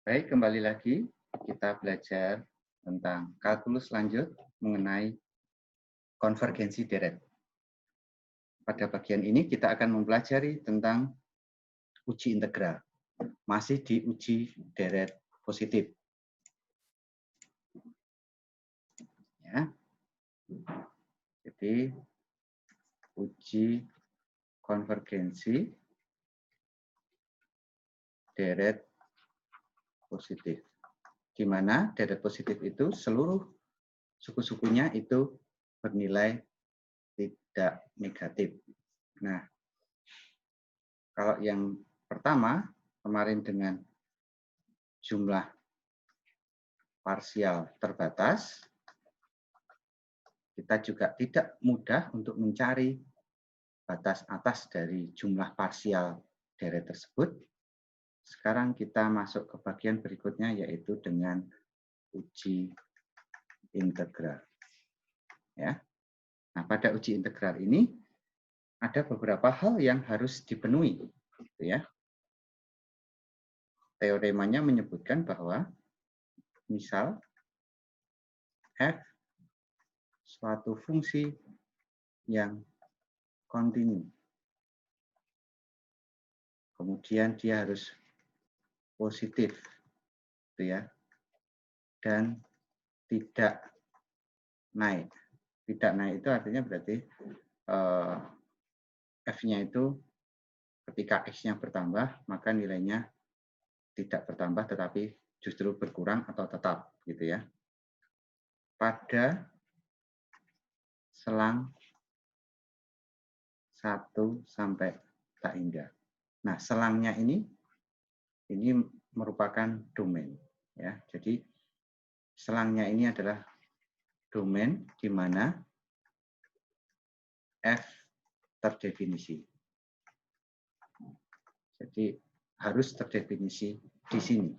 Baik, kembali lagi kita belajar tentang kalkulus lanjut mengenai konvergensi deret. Pada bagian ini kita akan mempelajari tentang uji integral. Masih di uji deret positif. Ya. Jadi uji konvergensi deret positif. Di mana deret positif itu seluruh suku-sukunya itu bernilai tidak negatif. Nah, kalau yang pertama kemarin dengan jumlah parsial terbatas, kita juga tidak mudah untuk mencari batas atas dari jumlah parsial deret tersebut. Sekarang kita masuk ke bagian berikutnya, yaitu dengan uji integral. Ya. Nah, pada uji integral ini ada beberapa hal yang harus dipenuhi. Ya. Teoremanya menyebutkan bahwa misal f suatu fungsi yang kontinu. Kemudian dia harus positif, ya, dan tidak naik. Tidak naik itu artinya berarti f-nya itu ketika x-nya bertambah, maka nilainya tidak bertambah, tetapi justru berkurang atau tetap, gitu ya. Pada selang 1 sampai tak hingga. Nah, selangnya ini merupakan domain, ya. Jadi selangnya ini adalah domain di mana f terdefinisi. Jadi harus terdefinisi di sini.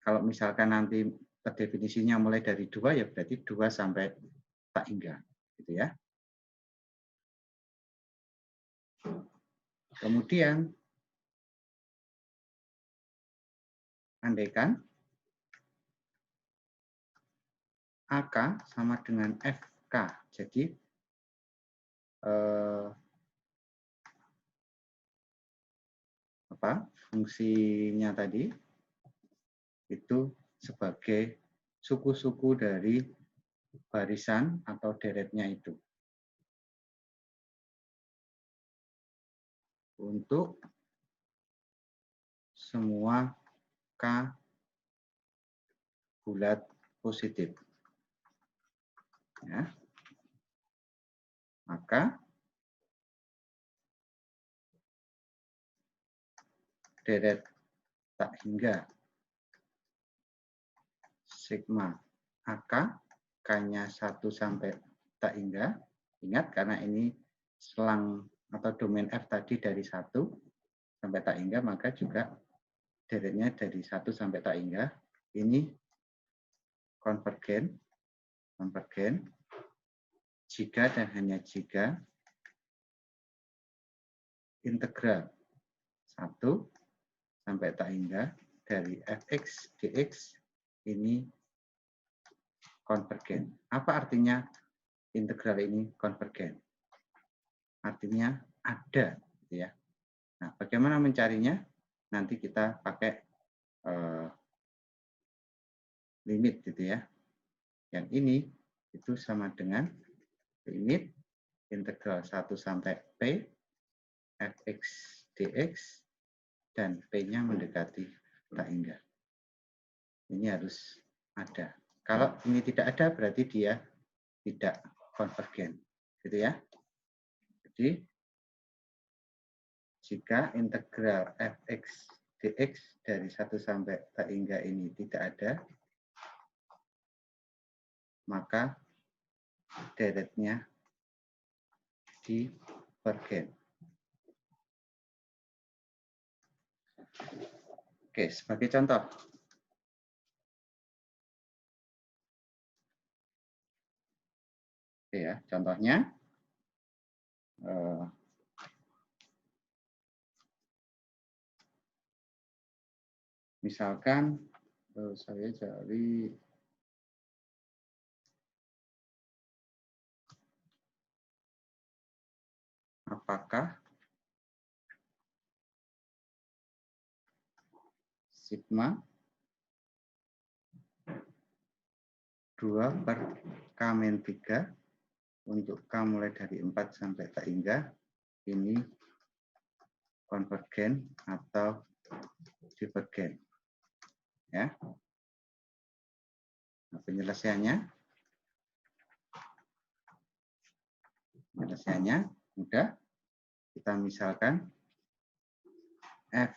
Kalau misalkan nanti terdefinisinya mulai dari 2, ya berarti 2 sampai tak hingga, gitu ya. Kemudian andaikan AK sama dengan FK. Jadi fungsinya tadi itu sebagai suku-suku dari barisan atau deretnya itu. Untuk semua K bulat positif. Ya. Maka deret tak hingga sigma AK, K-nya 1 sampai tak hingga. Ingat, karena ini selang atau domain F tadi dari 1 sampai tak hingga, maka juga deretnya dari 1 sampai tak hingga. Ini konvergen jika dan hanya jika integral 1 sampai tak hingga dari fx dx ini konvergen. Apa artinya integral ini konvergen? Artinya ada, gitu ya. Nah, bagaimana mencarinya? Nanti kita pakai limit, gitu ya. Yang ini itu sama dengan limit integral 1 sampai p fx dx dan p-nya mendekati tak hingga. Ini harus ada. Kalau ini tidak ada, berarti dia tidak konvergen, gitu ya. Jadi jika integral fx dx dari 1 sampai tak hingga ini tidak ada, maka deretnya divergen. Oke, sebagai contoh. Oke ya, contohnya misalkan Saya cari apakah sigma 2 per K min 3 untuk K mulai dari 4 sampai tak hingga ini konvergen atau divergen. Ya. Nah, penyelesaiannya mudah. Kita misalkan F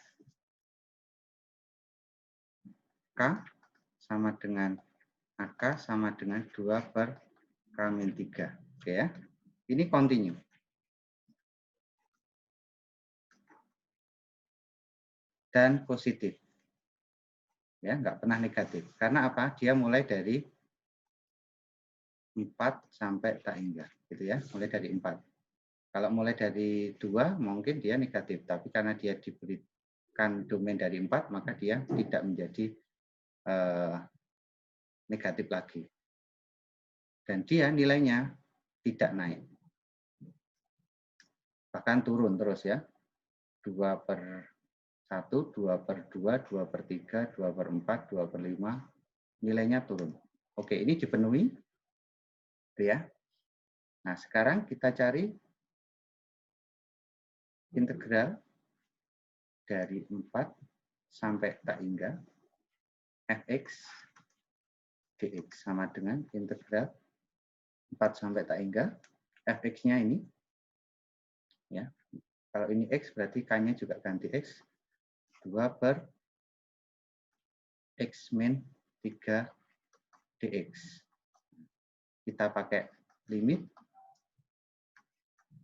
K sama dengan AK sama dengan 2 per K min 3. Oke ya. Ini kontinu. Dan positif. Ya, nggak pernah negatif. Karena apa? Dia mulai dari 4 sampai tak hingga. Gitu ya, mulai dari 4. Kalau mulai dari 2, mungkin dia negatif. Tapi karena dia diberikan domain dari 4, maka dia tidak menjadi negatif lagi. Dan dia nilainya tidak naik. Bahkan turun terus ya. 2 per 1, 2 per 2, 2 per 3, 2 per 4, 2 per 5. Nilainya turun. Oke, ini dipenuhi. Ya. Nah, sekarang kita cari integral dari 4 sampai tak hingga fx dx sama dengan integral 4 sampai tak hingga fx-nya ini. Ya. Kalau ini x berarti k-nya juga ganti x. 2 per x min 3 dx. Kita pakai limit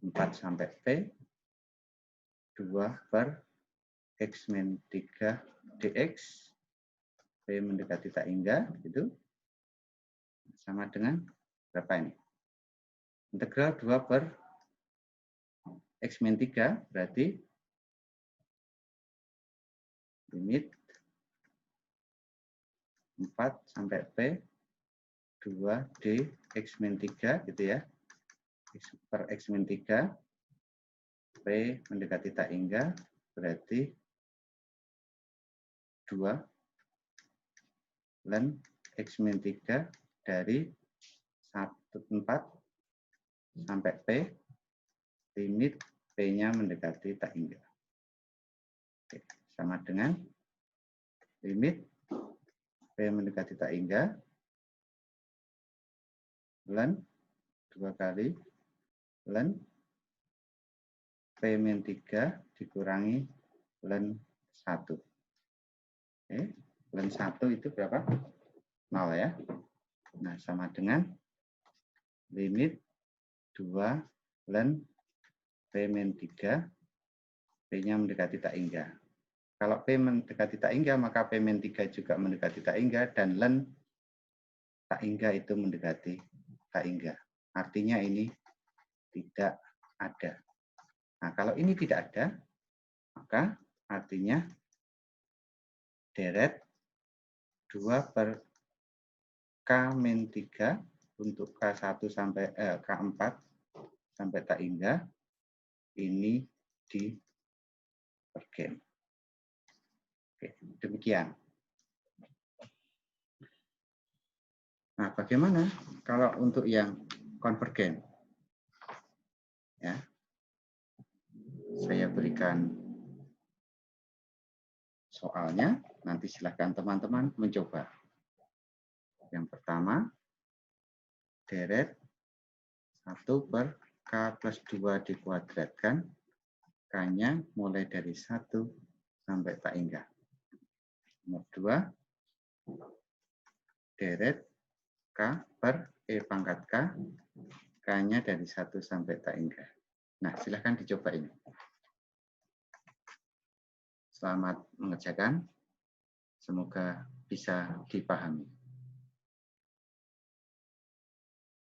4 sampai p 2 per x min 3 dx p mendekati tak hingga gitu sama dengan berapa ini? Integral 2 per x min 3 berarti limit 4 sampai p 2 d x min 3 gitu ya. X per x min 3 p mendekati tak hingga berarti 2 ln x min 3 dari 4 sampai p limit p-nya mendekati tak hingga. Oke, sama dengan limit p mendekati tak hingga ln 2 kali ln p min 3 dikurangi ln 1. Oke, ln 1 itu berapa? 0 ya. Nah, sama dengan limit 2 ln p min 3 p-nya mendekati tak hingga. Kalau p mendekati tak hingga, maka p min 3 juga mendekati tak hingga dan ln tak hingga itu mendekati tak hingga. Artinya ini tidak ada. Nah, kalau ini tidak ada, maka artinya deret 2 per K min 3 untuk K1 sampai K4 sampai tak hingga ini divergen. Oke, demikian. Nah, bagaimana kalau untuk yang konvergen? Ya. Saya berikan soalnya, nanti silakan teman-teman mencoba. Yang pertama, deret 1 per K plus 2 dikuadratkan, K-nya mulai dari 1 sampai tak hingga. Nomor 2, deret K per E pangkat K, K-nya dari 1 sampai tak hingga. Nah, silakan dicoba ini. Selamat mengerjakan. Semoga bisa dipahami.